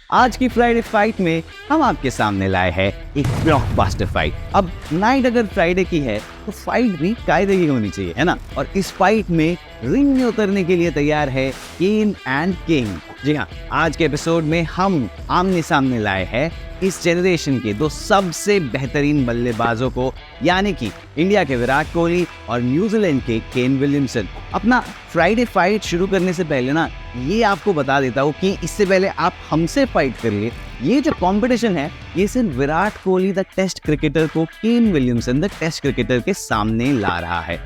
आज की Friday fight में हम आपके सामने लाए हैं एक ब्लॉकबस्टर फाइट। अब नाइट अगर फ्राइडे की है तो फाइट भी कायदे की होनी चाहिए, है ना। और इस फाइट में रिंग में उतरने के लिए तैयार है केन एंड किंग। जी हाँ, आज के एपिसोड में हम आमने सामने लाए हैं इस जनरेशन के दो सबसे बेहतरीन बल्लेबाजों को, यानी कि इंडिया के विराट कोहली और न्यूजीलैंड के केन विलियमसन। अपना फ्राइडे फाइट शुरू करने से पहले ना ये आपको बता देता हूँ कि इससे पहले आप हमसे फाइट करिए। ये जो कंपटीशन है ये सिर्फ Virat Kohli the test cricketer को Kane Williamson the test cricketer के सामने ला रहा है,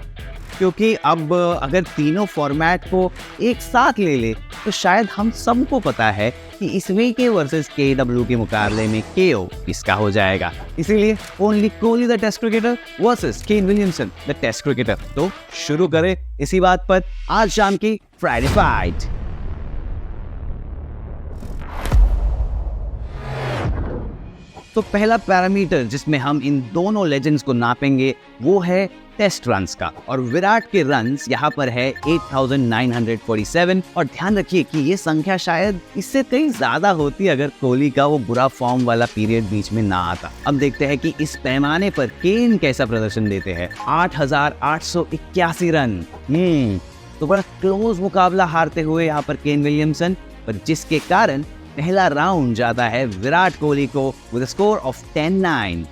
क्योंकि अब अगर तीनों फॉर्मेट को एक साथ ले ले तो शायद हम सबको पता है कि इस वीके वर्सेस केडब्ल्यू के मुकाबले में केओ किसका हो जाएगा। इसीलिए only Kohli the test cricketer versus Kane Williamson the test cricketer. तो शुरू करें इसी बात पर आज शाम की फ्राइडे फाइट। तो पहला पैरामीटर जिसमें हम इन दोनों लेजेंड्स को नापेंगे वो है टेस्ट रन्स का, और विराट के रन्स यहाँ पर है 8,947। और ध्यान रखिए कि ये संख्या शायद इससे कहीं ज्यादा होती अगर कोहली का वो बुरा फॉर्म वाला पीरियड बीच में ना आता। अब देखते हैं कि इस पैमाने पर केन कैसा प्रदर्शन देते हैं। 8,881 रन। तो बड़ा क्लोज मुकाबला हारते हुए यहाँ पर केन विलियमसन, पर जिसके कारण पहला राउंड जाता है विराट कोहली को विद स्कोर ऑफ 10-9।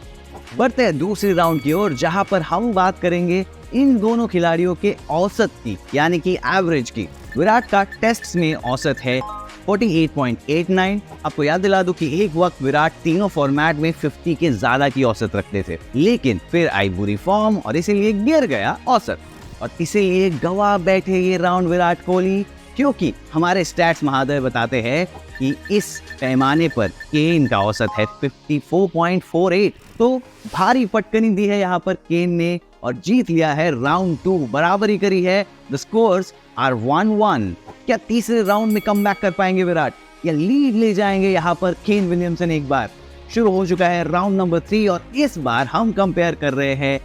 बढ़ते हैं दूसरी राउंड की ओर, जहां पर हम बात करेंगे इन दोनों खिलाड़ियों के औसत की, यानी कि एवरेज की। विराट का टेस्ट्स में औसत है 48.89। आपको याद दिला दूं कि एक वक्त विराट तीनों फॉर्मेट में 50 के ज्यादा की औसत रखते थे, लेकिन फिर आई बुरी फॉर्म और इसीलिए गिर गया औसत, और इसीलिए गवा बैठे ये राउंड विराट कोहली, क्योंकि हमारे स्टैट्स महादय बताते हैं कि इस पैमाने पर केन का औसत है 54.48। तो भारी पटकनी दी है यहाँ पर केन ने और जीत लिया है राउंड 2, बराबरी करी है। The scores are 1-1। क्या तीसरे राउंड में कमबैक कर पाएंगे विराट, या लीड ले जाएंगे यहाँ पर केन विलियमसन? एक बार शुरू हो चुका है राउंड नंबर 3 और इस बार हम कंपेयर कर रहे हैं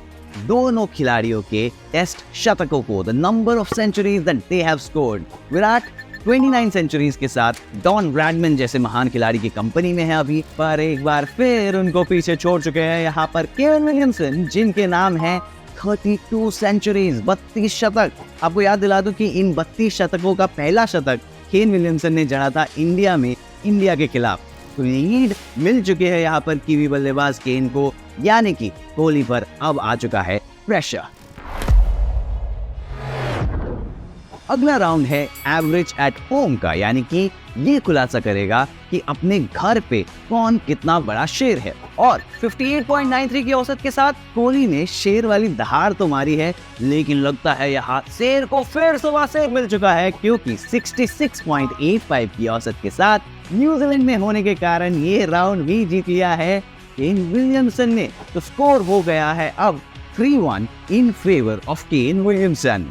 दोनों खिलाड़ियों के टेस्ट शतकों को, the number of centuries that they have scored. Virat 29 centuries के साथ डॉन ब्रैडमैन जैसे महान खिलाड़ी की कंपनी में है अभी, पर एक बार फिर उनको पीछे छोड़ चुके हैं यहाँ पर केन विलियमसन, जिनके नाम है 32 सेंचुरीज, 32 शतक। आपको याद दिला दूं कि इन 32 शतकों का पहला शतक केन विलियमसन ने जड़ा था इंडिया में, इंडिया के खिलाफ। तो लीड मिल चुके हैं यहाँ पर कीवी बल्लेबाज केन को, यानी कि कोहली पर अब आ चुका है प्रेशर। अगला राउंड है एवरेज एट होम का, यानी कि ये खुलासा करेगा कि अपने घर पे कौन कितना बड़ा शेर है। और 58.93 की औसत के साथ कोहली ने शेर वाली दहाड़ तो मारी है, लेकिन लगता है यहाँ शेर को फिर सुबह से मिल चुका है, क्योंकि 66.85 की औसत के साथ न्यूजीलैंड में होने के कारण ये राउंड भी जीत लिया है केन विलियमसन ने। तो स्कोर हो गया है अब 3-1 in favour of Kane Williamson.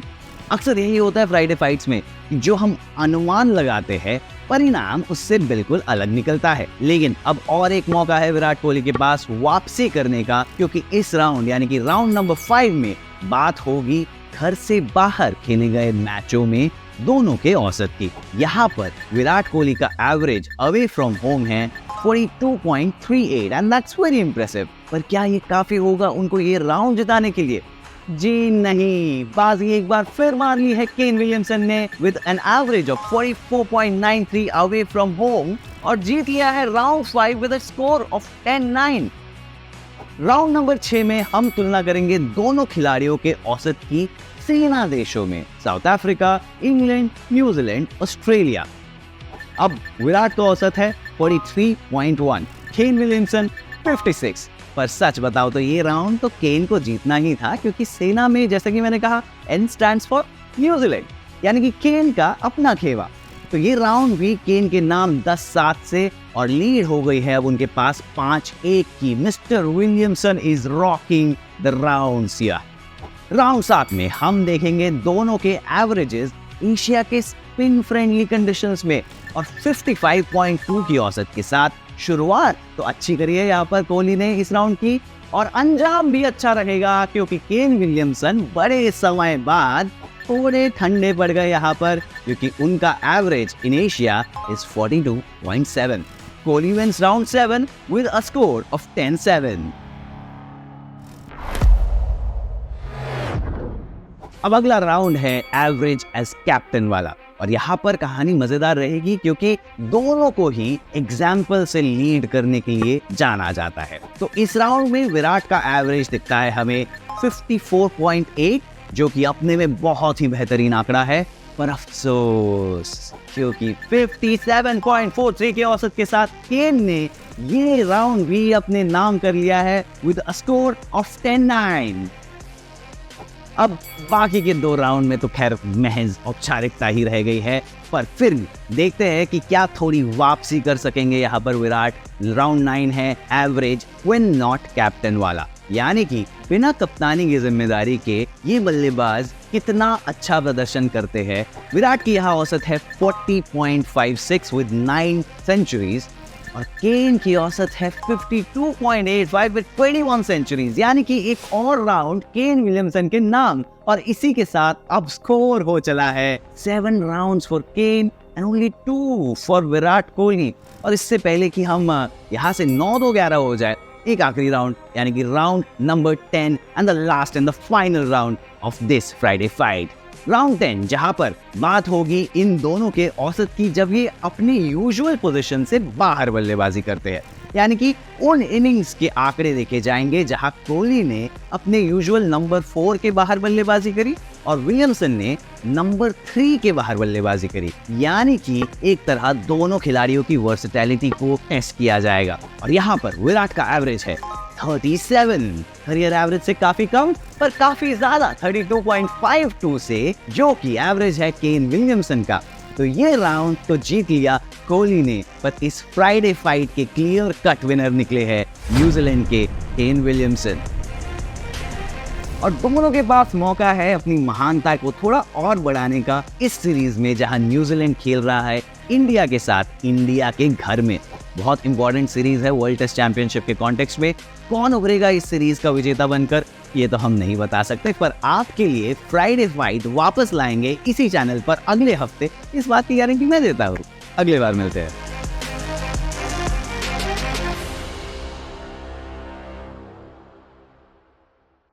अक्सर यही होता है फ्राइडे फाइट्स में, जो हम अनुमान लगाते हैं परिणाम उससे बिल्कुल अलग निकलता है। लेकिन अब और एक मौका है विराट कोहली के पास वापसी करने का, क्योंकि इस राउंड यानी कि राउंड नंबर 5 में बात होगी घर से बाहर खेले गए मैचों में दोनों के औसत की। यहाँ पर विराट कोहली का एवरेज अवे फ्रॉम होम है 42.38 एंड दैट्स वेरी इंप्रेसिव। पर क्या ये काफी होगा उनको ये राउंड जिताने के लिए? जी नहीं, बाजी एक बार फिर मार ली है केन विलियमसन ने with an average of 44.93 away from home और जीत लिया है round 5 with a score of 10-9। Round number 6 में हम तुलना करेंगे दोनों खिलाड़ियों के औसत की सेना देशों में, south Africa, England, New Zealand, Australia. अब विराट का औसत है 43.1, केन विलियमसन 56। पर सच बताओ तो ये राउंड तो केन को जीतना ही था, क्योंकि सेना में जैसा कि मैंने कहा N स्टैंड्स फॉर न्यूजीलैंड, यानी कि केन का अपना खेवा। तो ये राउंड भी केन के नाम 10-7 से, और लीड हो गई है अब उनके पास 5-1 की। Mister Williamson is rocking the rounds here. Round 7 में हम देखेंगे दोनों के एवरेजेस एशिया के स्पिन फ्रेंडली कंडीशंस में, और 55.2 की औसत के साथ शुरुआत तो अच्छी करी है यहाँ पर कोहली ने इस राउंड की, और अंजाम भी अच्छा रहेगा, क्योंकि केन विलियमसन बड़े समय बाद थोड़े ठंडे पड़ गए यहाँ पर, क्योंकि उनका average in Asia is 42.7। Kohli wins round 7 with a score of 10-7. अब अगला राउंड है एवरेज एज कैप्टन वाला, और यहाँ पर कहानी मजेदार रहेगी क्योंकि दोनों को ही एग्जाम्पल से लीड करने के लिए जाना जाता है। तो इस राउंड में विराट का एवरेज दिखता है हमें 54.8, जो कि अपने में बहुत ही बेहतरीन आंकड़ा है, पर अफसोस क्योंकि 57.43 के औसत के साथ केन ने ये राउंड भी अपने नाम कर लिया है विद अ स्कोर ऑफ 10-9। अब बाकी के 2 राउंड में तो खैर महज औपचारिकता ही रह गई है, पर फिर देखते हैं कि क्या थोड़ी वापसी कर सकेंगे यहाँ पर विराट। राउंड 9 है एवरेज व्हेन नॉट कैप्टन वाला, यानी कि बिना कप्तानी की जिम्मेदारी के ये बल्लेबाज कितना अच्छा प्रदर्शन करते हैं। विराट की यहाँ औसत है 40.56 विद 9 सेंचुरीज, और केन की औसत है 52.85 विद 21 सेंचुरीज, यानी कि एक और राउंड केन विलियमसन के नाम। और इसी के साथ अब स्कोर हो चला है 7 rounds for Kane and only 2 for Virat Kohli. और इससे पहले कि हम यहाँ से 9-2-11 हो जाए, एक आखिरी राउंड यानी कि round number 10 and the last and the final round of this Friday fight, round 10, जहां पर बात होगी इन दोनों के औसत की जब ये अपनी यूजुअल पोजीशन से बाहर बल्लेबाजी करते हैं, यानी कि उन इनिंग्स के आंकड़े देखे जाएंगे जहां कोहली ने अपने यूजुअल नंबर 4 के बाहर बल्लेबाजी करी और विलियमसन ने नंबर 3 के बाहर बल्लेबाजी करी, यानी कि एक तरह दोनों खिलाड़ियों की वर्सेटैलिटी को टेस्ट किया जाएगा। और यहाँ पर विराट का एवरेज है 37, करियर एवरेज से काफी कम पर काफी ज्यादा 32.52 से, जो कि एवरेज है केन विलियमसन का। तो ये राउंड तो जीत लिया कोहली ने, पर इस फ्राइडे फाइट के क्लियर कट विनर निकले हैं न्यूजीलैंड के केन विलियमसन। और दोनों के पास मौका है अपनी महानता को थोड़ा और बढ़ाने का इस सीरीज में, जहां न्यूजीलैंड खेल रहा है इंडिया के साथ, इंडिया के घर में। बहुत इंपॉर्टेंट सीरीज है वर्ल्ड टेस्ट चैंपियनशिप के कॉन्टेक्स्ट में। कौन उभरेगा इस सीरीज का विजेता बनकर, ये तो हम नहीं बता सकते, पर आपके लिए फ्राइडे फाइट वापस लाएंगे इसी चैनल पर अगले हफ्ते, इस बात की गारंटी मैं देता हूँ। अगले बार मिलते हैं।